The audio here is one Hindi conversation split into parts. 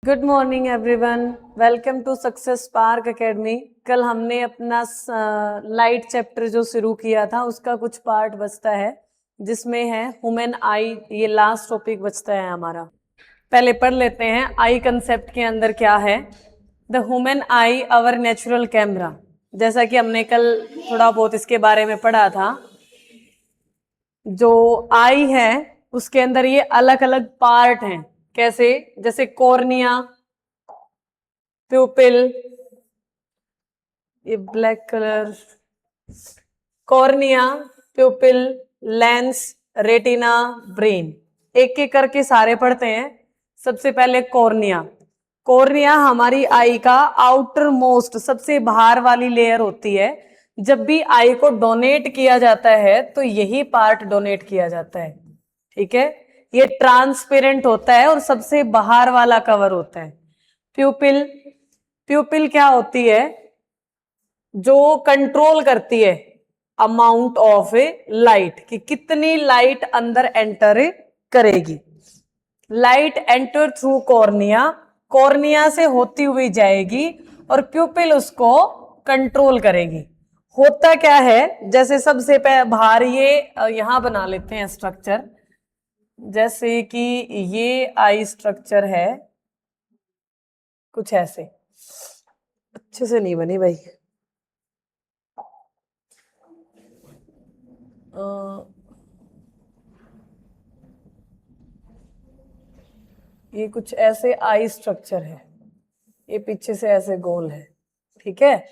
Good morning everyone, welcome to success spark academy. कल हमने अपना लाइट चैप्टर जो शुरू किया था उसका कुछ पार्ट बचता है, जिसमें है ह्यूमन आई। ये लास्ट टॉपिक बचता है हमारा। पहले पढ़ लेते हैं आई कंसेप्ट के अंदर क्या है। The human eye our natural camera. जैसा कि हमने कल थोड़ा बहुत इसके बारे में पढ़ा था। जो आई है उसके अंदर ये अलग अलग पार्ट हैं। कैसे? जैसे कॉर्निया, प्यूपिल, ये black colour, cornea, प्यूपिल, lens, retina, brain. एक एक करके सारे पढ़ते हैं। सबसे पहले कॉर्निया। कॉर्निया हमारी आई का आउटर मोस्ट, सबसे बाहर वाली लेयर होती है। जब भी आई को डोनेट किया जाता है तो यही पार्ट डोनेट किया जाता है। ठीक है, ये ट्रांसपेरेंट होता है और सबसे बाहर वाला कवर होता है। प्यूपिल, प्यूपिल क्या होती है? जो कंट्रोल करती है अमाउंट ऑफ लाइट, कि कितनी लाइट अंदर एंटर करेगी। Light enter through cornea, cornea से होती हुई जाएगी और प्यूपिल उसको कंट्रोल करेगी। होता क्या है, जैसे सबसे बाहर ये यहां बना लेते हैं स्ट्रक्चर। जैसे कि ये आई स्ट्रक्चर है कुछ ऐसे। अच्छे से नहीं बनी भाई। ये कुछ ऐसे आई स्ट्रक्चर है, ये पीछे से ऐसे गोल है। ठीक है,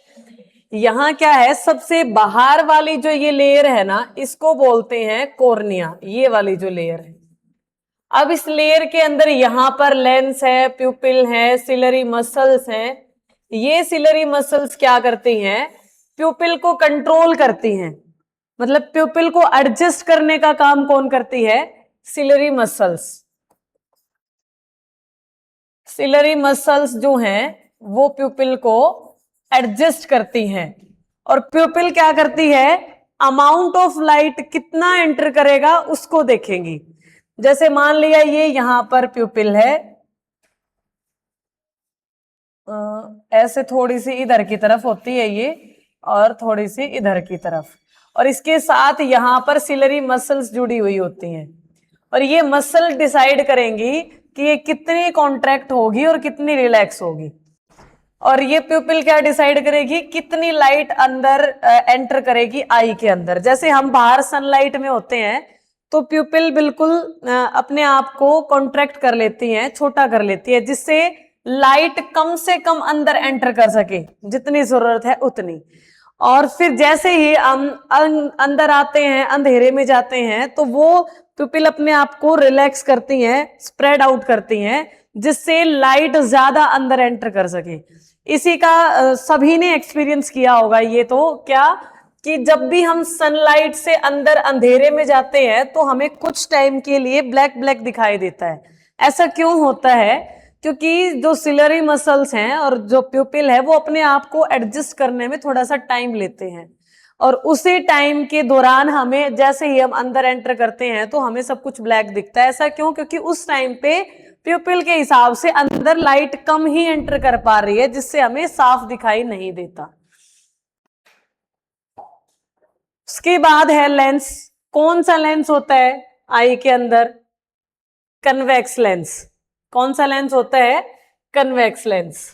यहां क्या है, सबसे बाहर वाली जो ये लेयर है ना, इसको बोलते हैं कॉर्निया। ये वाली जो लेयर है, अब इस लेयर के अंदर यहां पर लेंस है, प्यूपिल है, सिलरी मसल्स हैं। ये सिलरी मसल्स क्या करती हैं? प्यूपिल को कंट्रोल करती हैं। मतलब प्यूपिल को एडजस्ट करने का काम कौन करती है? Ciliary muscles. सिलरी मसल्स जो हैं वो प्यूपिल को एडजस्ट करती हैं। और प्यूपिल क्या करती है? अमाउंट ऑफ लाइट कितना एंटर करेगा उसको देखेंगी। जैसे मान लिया ये यहां पर प्यूपिल है, ऐसे थोड़ी सी इधर की तरफ होती है ये, और थोड़ी सी इधर की तरफ, और इसके साथ यहां पर सिलरी मसल्स जुड़ी हुई होती हैं। और ये मसल डिसाइड करेंगी कि ये कितनी कॉन्ट्रैक्ट होगी और कितनी रिलैक्स होगी। और ये प्यूपिल क्या डिसाइड करेगी? कितनी लाइट अंदर एंटर करेगी आई के अंदर। जैसे हम बाहर सनलाइट में होते हैं तो प्यूपिल बिल्कुल अपने आप को कॉन्ट्रैक्ट कर लेती है, छोटा कर लेती है, जिससे लाइट कम से कम अंदर एंटर कर सके, जितनी जरूरत है उतनी। और फिर जैसे ही हम अंदर आते हैं, अंधेरे में जाते हैं, तो वो प्यूपिल अपने आप को रिलैक्स करती हैं, स्प्रेड आउट करती हैं, जिससे लाइट ज्यादा अंदर एंटर कर सके। इसी का सभी ने एक्सपीरियंस किया होगा। ये तो क्या, कि जब भी हम सनलाइट से अंदर अंधेरे में जाते हैं तो हमें कुछ टाइम के लिए ब्लैक ब्लैक दिखाई देता है। ऐसा क्यों होता है? क्योंकि जो सिलरी मसल्स हैं और जो प्यूपिल है वो अपने आप को एडजस्ट करने में थोड़ा सा टाइम लेते हैं। और उसी टाइम के दौरान हमें, जैसे ही हम अंदर एंटर करते हैं तो हमें सब कुछ ब्लैक दिखता है। ऐसा क्यों? क्योंकि उस टाइम पे प्यूपिल के हिसाब से अंदर लाइट कम ही एंटर कर पा रही है, जिससे हमें साफ दिखाई नहीं देता। उसके बाद है लेंस। कौन सा लेंस होता है आई के अंदर? Convex lens. कौन सा लेंस होता है? Convex lens.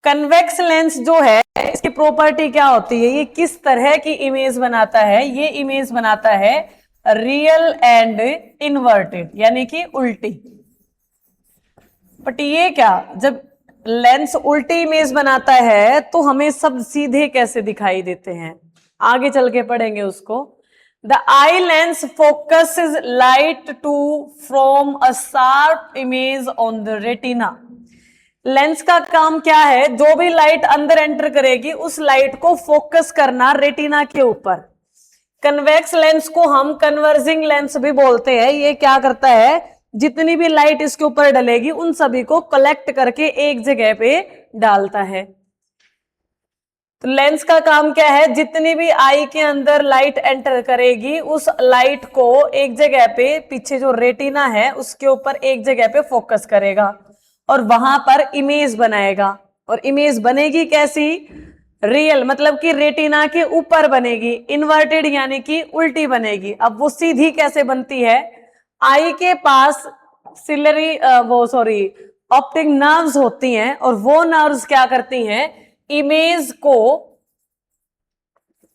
कन्वेक्स लेंस जो है, इसकी प्रॉपर्टी क्या होती है? ये किस तरह की इमेज बनाता है? ये इमेज बनाता है रियल एंड इन्वर्टेड, यानी कि उल्टी। बट ये क्या, जब लेंस उल्टी इमेज बनाता है तो हमें सब सीधे कैसे दिखाई देते हैं? आगे चल के पढ़ेंगे उसको। The eye lens focuses light to from a sharp image on the retina. Lens का काम क्या है? जो भी लाइट अंदर एंटर करेगी उस लाइट को फोकस करना रेटिना के ऊपर। कन्वेक्स लेंस को हम कन्वर्जिंग लेंस भी बोलते हैं। ये क्या करता है? जितनी भी लाइट इसके ऊपर डलेगी उन सभी को कलेक्ट करके एक जगह पे डालता है। तो लेंस का काम क्या है, जितनी भी आई के अंदर लाइट एंटर करेगी उस लाइट को एक जगह पे, पीछे जो रेटिना है उसके ऊपर एक जगह पे फोकस करेगा और वहां पर इमेज बनाएगा। और इमेज बनेगी कैसी, रियल मतलब कि रेटिना के ऊपर बनेगी, इन्वर्टेड यानी कि उल्टी बनेगी। अब वो सीधी कैसे बनती है, आई के पास सिलरी ऑप्टिक नर्व्स होती हैं और वो नर्व्स क्या करती हैं, इमेज को,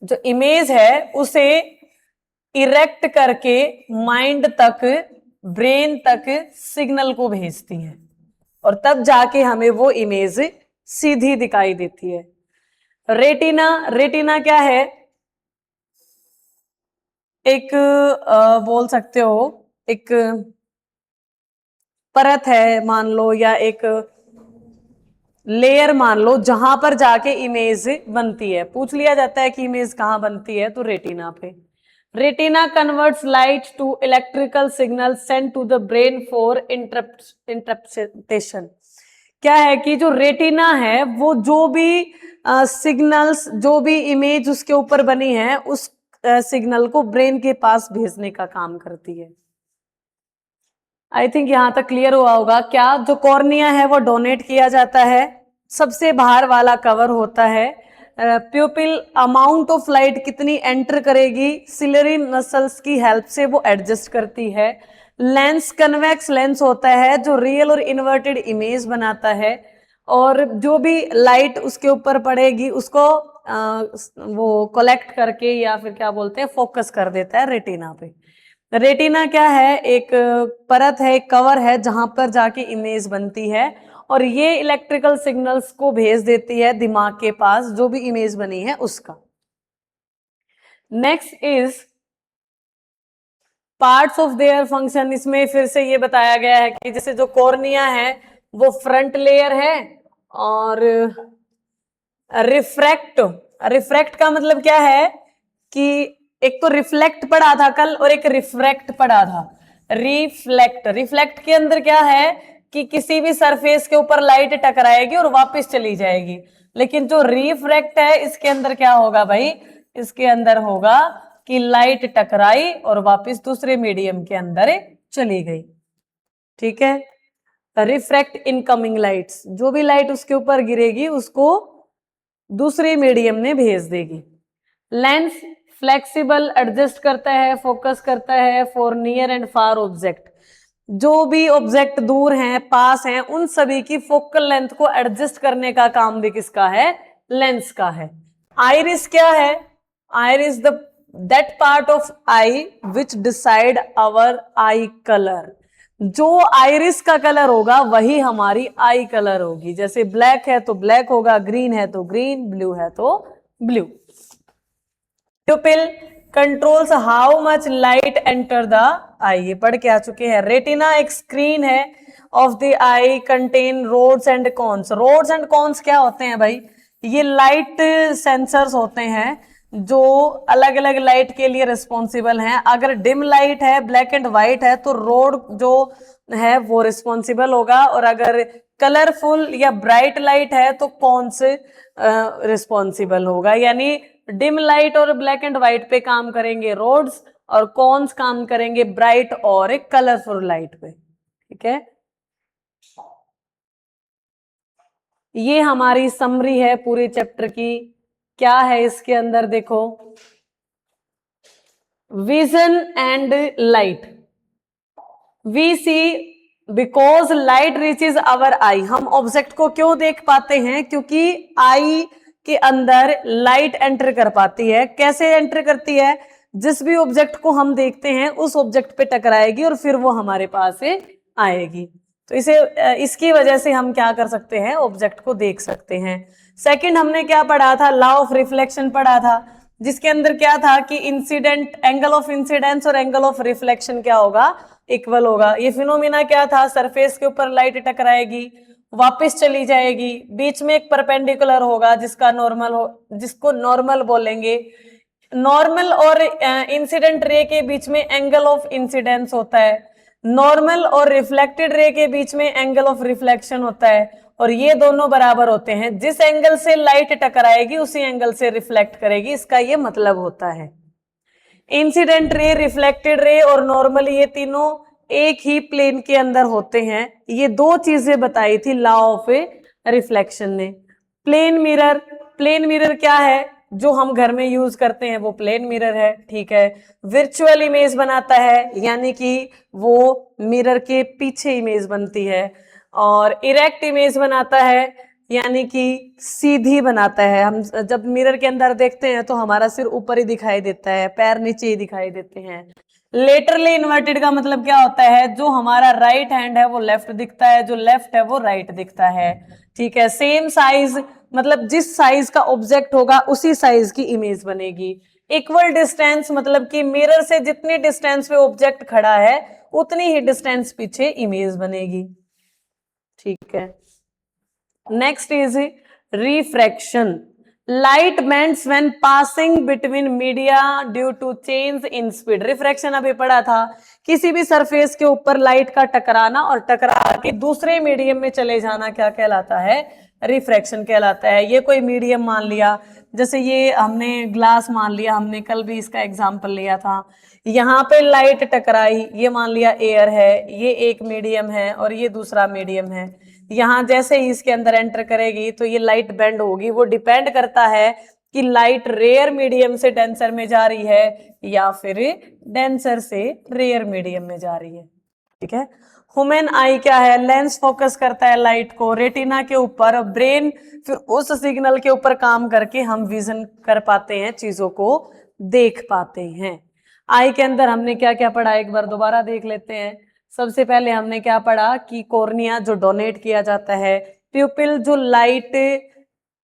जो इमेज है उसे इरेक्ट करके माइंड तक, ब्रेन तक सिग्नल को भेजती हैं और तब जाके हमें वो इमेज सीधी दिखाई देती है। रेटिना क्या है, एक बोल सकते हो एक परत है मान लो, या एक लेयर मान लो, जहां पर जाके इमेज बनती है। पूछ लिया जाता है कि इमेज कहां बनती है, तो रेटिना पे। Retina converts light to electrical signal send to the brain for interpretation. क्या है कि जो रेटिना है वो जो भी सिग्नल्स, जो भी इमेज उसके ऊपर बनी है उस सिग्नल को ब्रेन के पास भेजने का काम करती है। आई थिंक यहां तक क्लियर हुआ होगा। क्या जो कॉर्निया है वो डोनेट किया जाता है, सबसे बाहर वाला कवर होता है। प्यूपिल अमाउंट ऑफ लाइट कितनी एंटर करेगी, सिलरी मसल्स की हेल्प से वो एडजस्ट करती है। लेंस कन्वेक्स लेंस होता है जो रियल और इन्वर्टेड इमेज बनाता है और जो भी लाइट उसके ऊपर पड़ेगी उसको वो कलेक्ट करके या फिर क्या बोलते हैं फोकस कर देता है रेटिना पे। रेटिना क्या है, एक परत है, एक कवर है जहां पर जाके इमेज बनती है और ये इलेक्ट्रिकल सिग्नल्स को भेज देती है दिमाग के पास, जो भी इमेज बनी है उसका। Next is parts of their function. इसमें फिर से ये बताया गया है कि जैसे जो कॉर्निया है वो फ्रंट लेयर है और रिफ्रैक्ट का मतलब क्या है कि एक तो रिफ्लेक्ट पढ़ा था कल और एक रिफ्रैक्ट पढ़ा था। रिफ्लेक्ट के अंदर क्या है कि किसी भी सरफेस के ऊपर लाइट टकराएगी और वापस चली जाएगी, लेकिन जो रिफ्रैक्ट है इसके अंदर क्या होगा भाई, इसके अंदर होगा कि लाइट टकराई और वापस दूसरे मीडियम के अंदर चली गई। ठीक है, रिफ्रैक्ट इनकमिंग लाइट्स, जो भी लाइट उसके ऊपर गिरेगी उसको दूसरे मीडियम ने भेज देगी। लेंस फ्लेक्सिबल, एडजस्ट करता है, फोकस करता है for near and far object. जो भी ऑब्जेक्ट दूर हैं, पास हैं, उन सभी की फोकल लेंथ को एडजस्ट करने का काम भी किसका है, लेंस का है। आइरिस क्या है, iris that part of eye which decide our eye colour. जो आइरिस का कलर होगा वही हमारी आई कलर होगी। जैसे ब्लैक है तो ब्लैक होगा, ग्रीन है तो ग्रीन, ब्लू है तो blue. Pupil controls how much light enter the eye, ये पढ़ के आ चुके हैं। रेटिना एक स्क्रीन है of the eye, contain rods and cones. Rods and cones क्या होते हैं भाई, ये लाइट सेंसर्स होते हैं जो अलग अलग लाइट के लिए रिस्पॉन्सिबल हैं। अगर डिम लाइट है, ब्लैक एंड व्हाइट है, तो रोड जो है वो रिस्पॉन्सिबल होगा, और अगर कलरफुल या ब्राइट लाइट है तो कौन से रिस्पॉन्सिबल होगा। यानी डिम लाइट और ब्लैक एंड व्हाइट पे काम करेंगे रोड्स, और कॉन्स काम करेंगे ब्राइट और एक कलरफुल लाइट पे। ठीक है, ये हमारी समरी है पूरे चैप्टर की। क्या है इसके अंदर देखो, vision and light. We see because light reaches our eye. हम ऑब्जेक्ट को क्यों देख पाते हैं, क्योंकि आई के अंदर लाइट एंटर कर पाती है। कैसे एंटर करती है, जिस भी ऑब्जेक्ट को हम देखते हैं उस ऑब्जेक्ट पे टकराएगी और फिर वो हमारे पास आएगी। तो इसकी वजह से हम क्या कर सकते हैं, ऑब्जेक्ट को देख सकते हैं। सेकंड हमने क्या पढ़ा था, लॉ ऑफ रिफ्लेक्शन पढ़ा था, जिसके अंदर क्या था कि इंसिडेंट एंगल ऑफ इंसिडेंस और एंगल ऑफ रिफ्लेक्शन क्या होगा, इक्वल होगा। ये फिनोमिना क्या था, सरफेस के ऊपर लाइट टकराएगी, वापस चली जाएगी, बीच में एक परपेंडिकुलर होगा जिसका नॉर्मल हो, जिसको नॉर्मल बोलेंगे। नॉर्मल और इंसिडेंट रे के बीच में एंगल ऑफ इंसिडेंस होता है, नॉर्मल और रिफ्लेक्टेड रे के बीच में एंगल ऑफ रिफ्लेक्शन होता है, और ये दोनों बराबर होते हैं। जिस एंगल से लाइट टकराएगी उसी एंगल से रिफ्लेक्ट करेगी, इसका ये मतलब होता है। इंसिडेंट रे, रिफ्लेक्टेड रे और नॉर्मल, ये तीनों एक ही प्लेन के अंदर होते हैं। ये दो चीजें बताई थी लॉ ऑफ रिफ्लेक्शन ने। प्लेन मिरर, प्लेन मिरर क्या है? जो हम घर में यूज करते हैं वो प्लेन मिरर है, ठीक है। वर्चुअल इमेज बनाता है, यानी कि वो मिरर के पीछे इमेज बनती है। और इरेक्ट इमेज बनाता है, यानी कि सीधी बनाता है। हम जब मिरर के अंदर देखते हैं तो हमारा सिर ऊपर ही दिखाई देता है, पैर नीचे ही दिखाई देते हैं। लेटरली इन्वर्टेड का मतलब क्या होता है? जो हमारा राइट हैंड है वो लेफ्ट दिखता है, जो लेफ्ट है वो राइट दिखता है, ठीक है। सेम साइज, मतलब जिस साइज का ऑब्जेक्ट होगा उसी साइज की इमेज बनेगी। इक्वल डिस्टेंस, मतलब कि मिरर से जितनी डिस्टेंस पे ऑब्जेक्ट खड़ा है उतनी ही डिस्टेंस पीछे इमेज बनेगी, ठीक है। Next is refraction. Light bends when passing between media due to change in speed. Refraction अभी पढ़ा था, किसी भी सरफेस के ऊपर लाइट का टकराना और टकरा के दूसरे मीडियम में चले जाना क्या कहलाता है? रिफ्रैक्शन कहलाता है। ये कोई मीडियम मान लिया, जैसे ये हमने ग्लास मान लिया, हमने कल भी इसका एग्जाम्पल लिया था। यहाँ पे लाइट टकराई, ये मान लिया एयर है, ये एक मीडियम है और ये दूसरा मीडियम है। यहाँ जैसे ही इसके अंदर एंटर करेगी तो ये लाइट बेंड होगी। वो डिपेंड करता है कि लाइट रेयर मीडियम से डेंसर में जा रही है या फिर डेंसर से रेयर मीडियम में जा रही है, ठीक है। ह्यूमन आई क्या है? लेंस फोकस करता है लाइट को रेटिना के ऊपर, ब्रेन फिर उस सिग्नल के ऊपर काम करके हम विजन कर पाते हैं, चीजों को देख पाते हैं। आई के अंदर हमने क्या क्या पढ़ा, एक बार दोबारा देख लेते हैं। सबसे पहले हमने क्या पढ़ा कि कॉर्निया जो डोनेट किया जाता है, प्यूपिल जो लाइट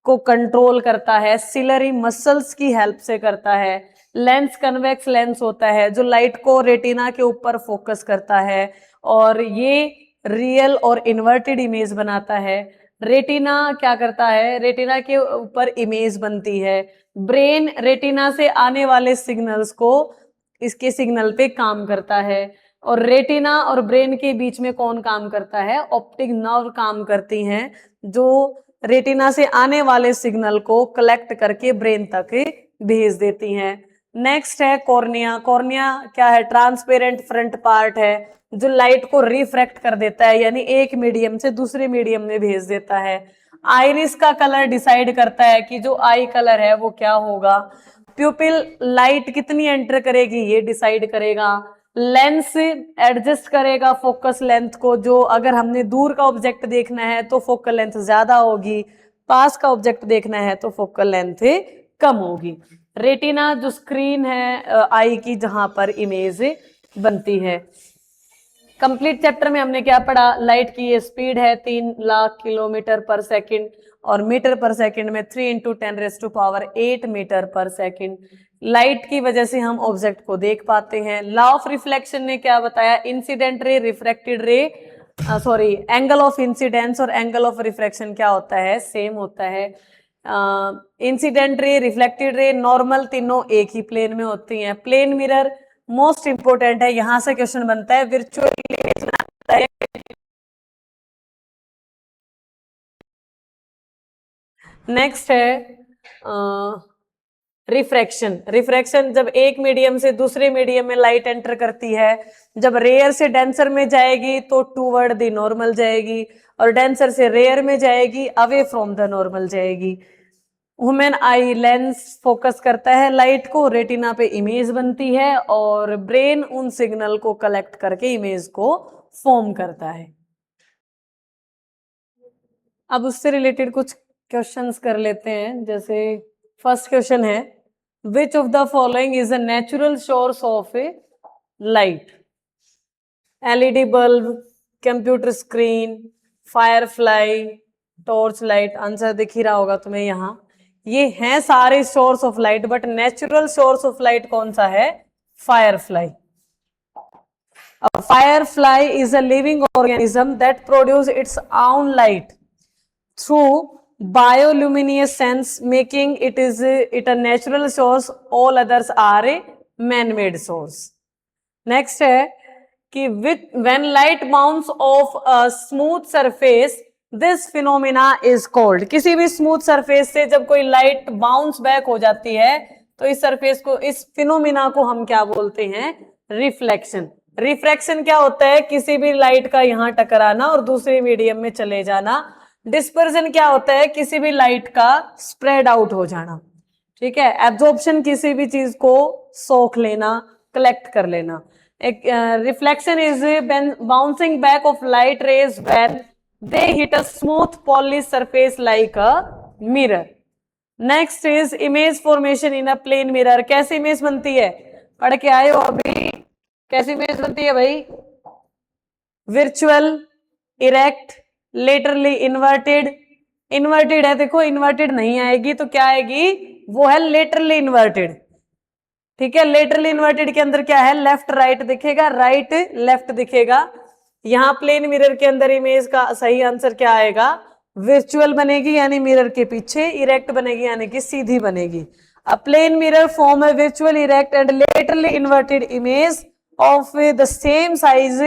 को कंट्रोल करता है, सिलरी मसल्स की हेल्प से करता है। लेंस कन्वेक्स लेंस होता है जो लाइट को रेटिना के ऊपर फोकस करता है और ये रियल और इन्वर्टेड इमेज बनाता है। रेटिना क्या करता है? रेटिना के ऊपर इमेज बनती है। ब्रेन रेटिना से आने वाले सिग्नल्स को इसके सिग्नल पे काम करता है। और रेटिना और ब्रेन के बीच में कौन काम करता है? ऑप्टिक नर्व काम करती हैं, जो रेटिना से आने वाले सिग्नल को कलेक्ट करके ब्रेन तक भेज देती हैं। नेक्स्ट है कॉर्निया। कॉर्निया क्या है? ट्रांसपेरेंट फ्रंट पार्ट है जो लाइट को रिफ्रैक्ट कर देता है, यानी एक मीडियम से दूसरे मीडियम में भेज देता है। आइरिस का कलर डिसाइड करता है कि जो आई कलर है वो क्या होगा। प्यूपिल लाइट कितनी एंटर करेगी ये डिसाइड करेगा। लेंस एडजस्ट करेगा फोकस लेंथ को, जो अगर हमने दूर का ऑब्जेक्ट देखना है तो फोकल लेंथ ज्यादा होगी, पास का ऑब्जेक्ट देखना है तो फोकल लेंथ कम होगी। रेटिना जो स्क्रीन है आई की, जहां पर इमेज बनती है। कंप्लीट चैप्टर में हमने क्या पढ़ा? लाइट की ये स्पीड है 3 लाख किलोमीटर पर सेकंड और मीटर पर सेकंड में 3 × 10⁸ मीटर पर सेकंड। लाइट की वजह से हम ऑब्जेक्ट को देख पाते हैं। लॉ ऑफ रिफ्लेक्शन ने क्या बताया? इंसिडेंट रे, रिफ्रैक्टेड रे, सॉरी, एंगल ऑफ इंसिडेंस और एंगल ऑफ रिफ्रैक्शन क्या होता है? सेम होता है। Incident ray, reflected ray, normal, तीनों एक ही प्लेन में होती हैं। प्लेन मिरर मोस्ट इंपोर्टेंट है, यहां से क्वेश्चन बनता है। वर्चुअल इमेज बनाता है। नेक्स्ट है रिफ्रैक्शन। रिफ्रैक्शन जब एक मीडियम से दूसरे मीडियम में लाइट एंटर करती है, जब रेयर से डेंसर में जाएगी तो टूवर्ड द नॉर्मल जाएगी और डेंसर से रेयर में जाएगी अवे फ्रॉम द नॉर्मल जाएगी। ह्यूमन आई लेंस फोकस करता है लाइट को, रेटिना पे इमेज बनती है और ब्रेन उन सिग्नल को कलेक्ट करके इमेज को फॉर्म करता है। अब उससे रिलेटेड कुछ क्वेश्चंस कर लेते हैं। जैसे फर्स्ट क्वेश्चन है, which of the following is a natural source of A light? LED bulb, computer screen, Firefly, torch light. Answer दिख ही रहा होगा तुम्हें यहाँ। ये हैं सारे source of light, but natural source of light कौन सा है? Firefly. A firefly is a living organism that produces its own light through bioluminescence, making it a natural source. All others are a man-made source. Next है कि when light bounces off a smooth surface, this phenomena is called, किसी भी स्मूथ सरफेस से जब कोई लाइट बाउंस बैक हो जाती है तो इस सरफेस को, इस फिनोमिना को हम क्या बोलते हैं? रिफ्लेक्शन। रिफ्रैक्शन क्या होता है? किसी भी लाइट का यहां टकराना और दूसरे मीडियम में चले जाना। डिस्पर्जन क्या होता है? किसी भी लाइट का स्प्रेड आउट हो जाना। ठीक है। एब्जॉर्प्शन, किसी भी चीज को सोख लेना, कलेक्ट कर लेना। एक reflection is bouncing back of light rays when they hit a smooth polish surface like a mirror. Next is image formation in a plane mirror. कैसी इमेज बनती है? पढ़ के आए हो अभी? कैसी इमेज बनती है भाई? विर्चुअल, इरेक्ट, लेटरली इन्वर्टेड। इन्वर्टेड है, देखो इन्वर्टेड नहीं आएगी तो क्या आएगी? वो है लेटरली इन्वर्टेड। ठीक है। लेटरली इन्वर्टेड के अंदर क्या है? लेफ्ट राइट दिखेगा, राइट लेफ्ट दिखेगा। यहां प्लेन मिरर के अंदर इमेज का सही आंसर क्या आएगा? विर्चुअल बनेगी यानी मिरर के पीछे, इरेक्ट बनेगी यानी कि सीधी बनेगी। A plane mirror form a virtual, erect and laterally inverted image of the same size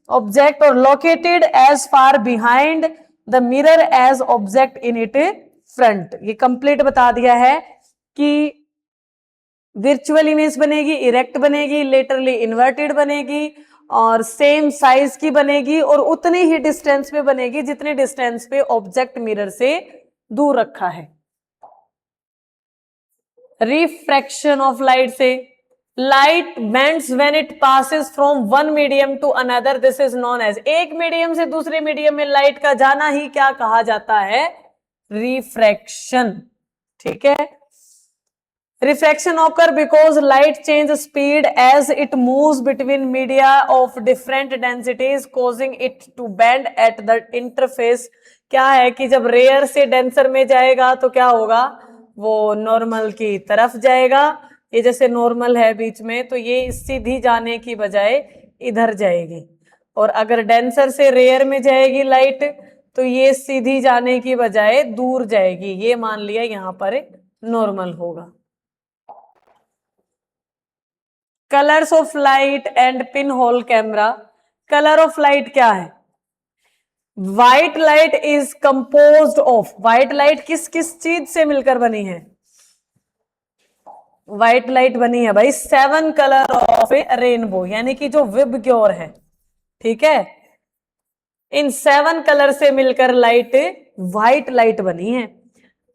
object or located as far behind the mirror as object in it front। ये कंप्लीट बता दिया है कि विर्चुअल इमेज बनेगी, इरेक्ट बनेगी, लेटरली इन्वर्टेड बनेगी और सेम साइज की बनेगी और उतनी ही डिस्टेंस पे बनेगी जितने डिस्टेंस पे ऑब्जेक्ट मिरर से दूर रखा है। रिफ्रैक्शन ऑफ लाइट से, light bends when it passes from one medium to another, this is known as. एक मीडियम से दूसरे मीडियम में लाइट का जाना ही क्या कहा जाता है? रिफ्रैक्शन। ठीक है। Refraction occur because light change speed as it moves between media of different densities causing it to bend at the interface. क्या है कि जब रेयर से डेंसर में जाएगा तो क्या होगा? वो नॉर्मल की तरफ जाएगा। ये जैसे नॉर्मल है बीच में, तो ये सीधी जाने की बजाय इधर जाएगी। और अगर डेंसर से रेयर में जाएगी लाइट तो ये सीधी जाने की बजाय दूर जाएगी। ये मान लिया यहां पर नॉर्मल होगा। Colours of light and pin hole camera. Colour of light क्या है? White light is composed of, white light किस किस चीज से मिलकर बनी है? व्हाइट लाइट बनी है भाई 7 कलर ऑफ ए रेनबो, यानी कि जो विबग्योर है। ठीक है। इन 7 कलर से मिलकर लाइट, व्हाइट लाइट बनी है।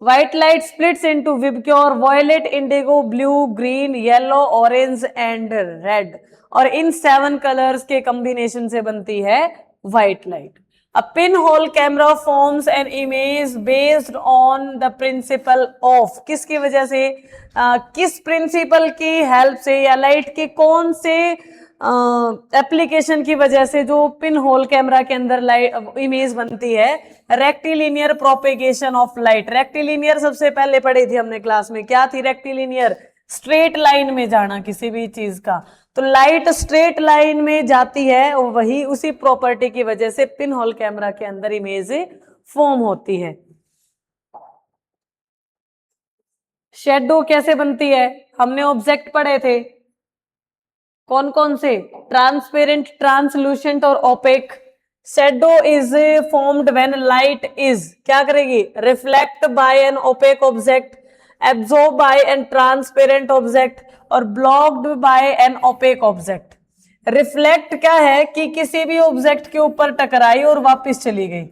White light splits into VIBGYOR, violet, indigo, blue, green, yellow, orange and red. और इन 7 कलर्स के कॉम्बिनेशन से बनती है white light. A pinhole camera forms an image based on the principle of, किसकी वजह से? किस प्रिंसिपल की हेल्प से या लाइट के कौन से एप्लीकेशन की वजह से जो पिन होल कैमरा के अंदर लाइट इमेज बनती है? Rectilinear propagation of light. Rectilinear सबसे पहले पढ़ी थी हमने क्लास में, क्या थी रेक्टिलिनियर? स्ट्रेट लाइन में जाना किसी भी चीज का। तो लाइट स्ट्रेट लाइन में जाती है और वही उसी प्रॉपर्टी की वजह से पिन होल कैमरा के अंदर इमेज फॉर्म होती है। शेडो कैसे बनती है? हमने ऑब्जेक्ट पढ़े थे कौन कौन से? ट्रांसपेरेंट, ट्रांसलूसेंट और opaque. Shadow is formed when light is क्या करेगी? Reflect by an opaque object, absorb by an transparent object और blocked by an opaque object. Reflect क्या है कि किसी भी ऑब्जेक्ट के ऊपर टकराई और वापस चली गई,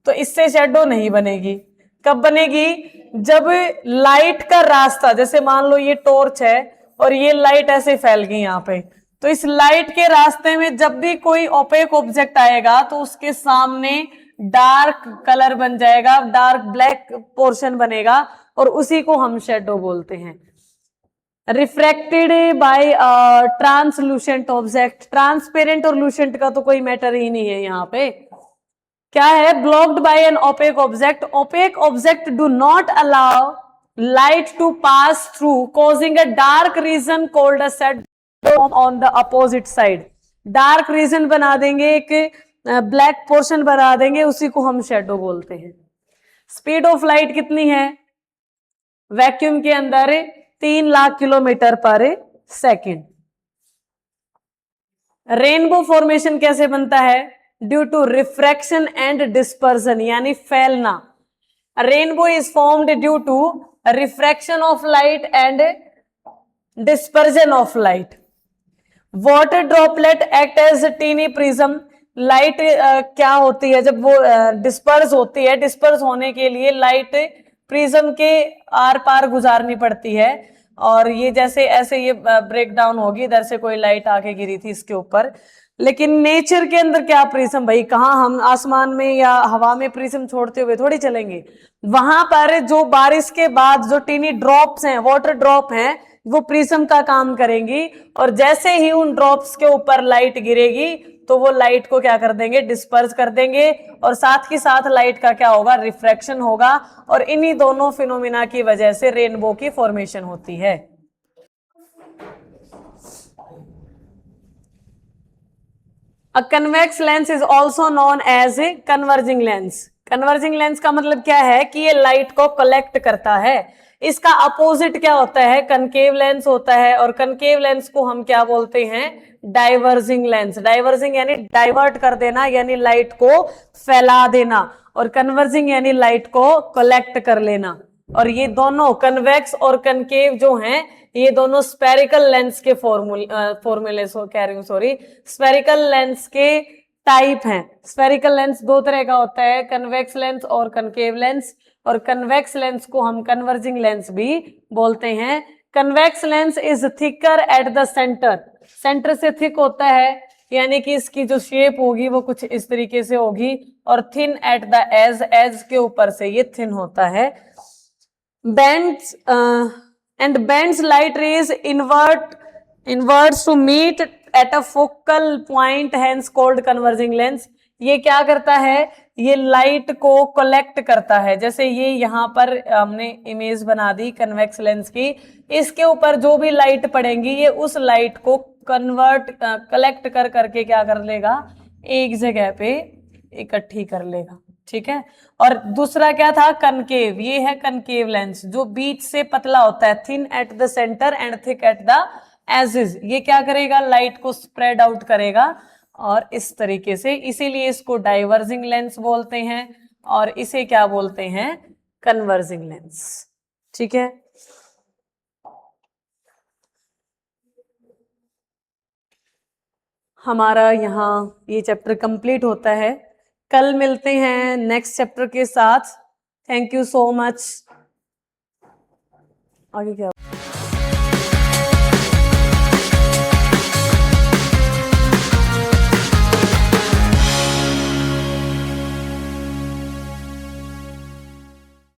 तो इससे शेडो नहीं बनेगी। कब बनेगी? जब लाइट का रास्ता, जैसे मान लो ये टॉर्च है और ये लाइट ऐसे फैल गई यहां पे, तो इस लाइट के रास्ते में जब भी कोई ओपेक ऑब्जेक्ट आएगा तो उसके सामने डार्क कलर बन जाएगा, डार्क ब्लैक पोर्शन बनेगा और उसी को हम शेडो बोलते हैं। Refracted by translucent object. Transparent और लूसेंट का तो कोई मैटर ही नहीं है यहाँ पे। क्या है? Blocked by an opaque object. Opaque object do not allow light to pass through causing a dark region called a shadow on the opposite side. Dark region बना देंगे, एक ब्लैक पोर्शन बना देंगे, उसी को हम शेडो बोलते हैं। स्पीड ऑफ लाइट कितनी है वैक्यूम के अंदर? 3 लाख किलोमीटर पर सेकेंड। रेनबो फॉर्मेशन कैसे बनता है? Due to refraction and dispersion, यानी फैलना। Rainbow is formed due to refraction of light and dispersion of light. Water droplet act as tiny prism. Light क्या होती है जब वो डिस्पर्स होती है, डिस्पर्स होने के लिए लाइट प्रिज्म के आर पार गुजारनी पड़ती है, और ये जैसे ऐसे ये ब्रेक डाउन होगी, इधर से कोई लाइट आके गिरी थी इसके ऊपर। लेकिन नेचर के अंदर क्या प्रिज्म भाई, कहाँ हम आसमान में या हवा में प्रिज्म छोड़ते हुए थोड़ी चलेंगे। वहां पर जो बारिश के बाद जो टीनी ड्रॉप्स हैं, वाटर ड्रॉप हैं, वो प्रिज्म का काम करेंगी, और जैसे ही उन ड्रॉप्स के ऊपर लाइट गिरेगी तो वो लाइट को क्या कर देंगे, डिस्पर्स कर देंगे, और साथ ही साथ लाइट का क्या होगा, रिफ्रैक्शन होगा, और इन्हीं दोनों फिनोमिना की वजह से रेनबो की फॉर्मेशन होती है। A convex lens is also known as a converging lens. Converging lens का मतलब क्या है कि ये लाइट को कलेक्ट करता है। इसका अपोजिट क्या होता है, कनकेव लेंस होता है, और कनकेव लेंस को हम क्या बोलते हैं, डाइवर्जिंग लेंस। डाइवर्जिंग यानी डाइवर्ट कर देना, यानी लाइट को फैला देना, और कन्वर्जिंग यानी लाइट को कलेक्ट कर लेना। और ये दोनों कन्वेक्स और कनकेव जो हैं, ये दोनों स्फेरिकल लेंस के फॉर्मूले कह रही हूं, सॉरी, स्फेरिकल लेंस के टाइप हैं। स्फेरिकल लेंस दो तरह का होता है, कन्वेक्स लेंस और कनकेव लेंस, और कन्वेक्स लेंस को हम कन्वर्जिंग लेंस भी बोलते हैं। Convex lens is thicker at the centre, centre से थिक होता है, यानी कि इसकी जो शेप होगी वो कुछ इस तरीके से होगी, और thin at the edge, edge के ऊपर से ये थिन होता है। Bends and bends light rays inverts to meet at a focal point, hence called converging lens. ये क्या करता है, ये लाइट को कलेक्ट करता है। जैसे ये यहाँ पर हमने इमेज बना दी कन्वेक्स लेंस की, इसके ऊपर जो भी लाइट पड़ेंगी ये उस लाइट को कलेक्ट कर करके क्या कर लेगा, एक जगह पे इकट्ठी कर लेगा, ठीक है। और दूसरा क्या था, कनकेव, ये है कनकेव लेंस, जो बीच से पतला होता है, thin at the centre and thick at the edges. ये क्या करेगा, लाइट को स्प्रेड आउट करेगा, और इस तरीके से, इसीलिए इसको डाइवर्जिंग लेंस बोलते हैं, और इसे क्या बोलते हैं, कन्वर्जिंग लेंस, ठीक है। हमारा यहाँ ये चैप्टर कंप्लीट होता है। कल मिलते हैं नेक्स्ट चैप्टर के साथ। Thank you so much. आगे क्या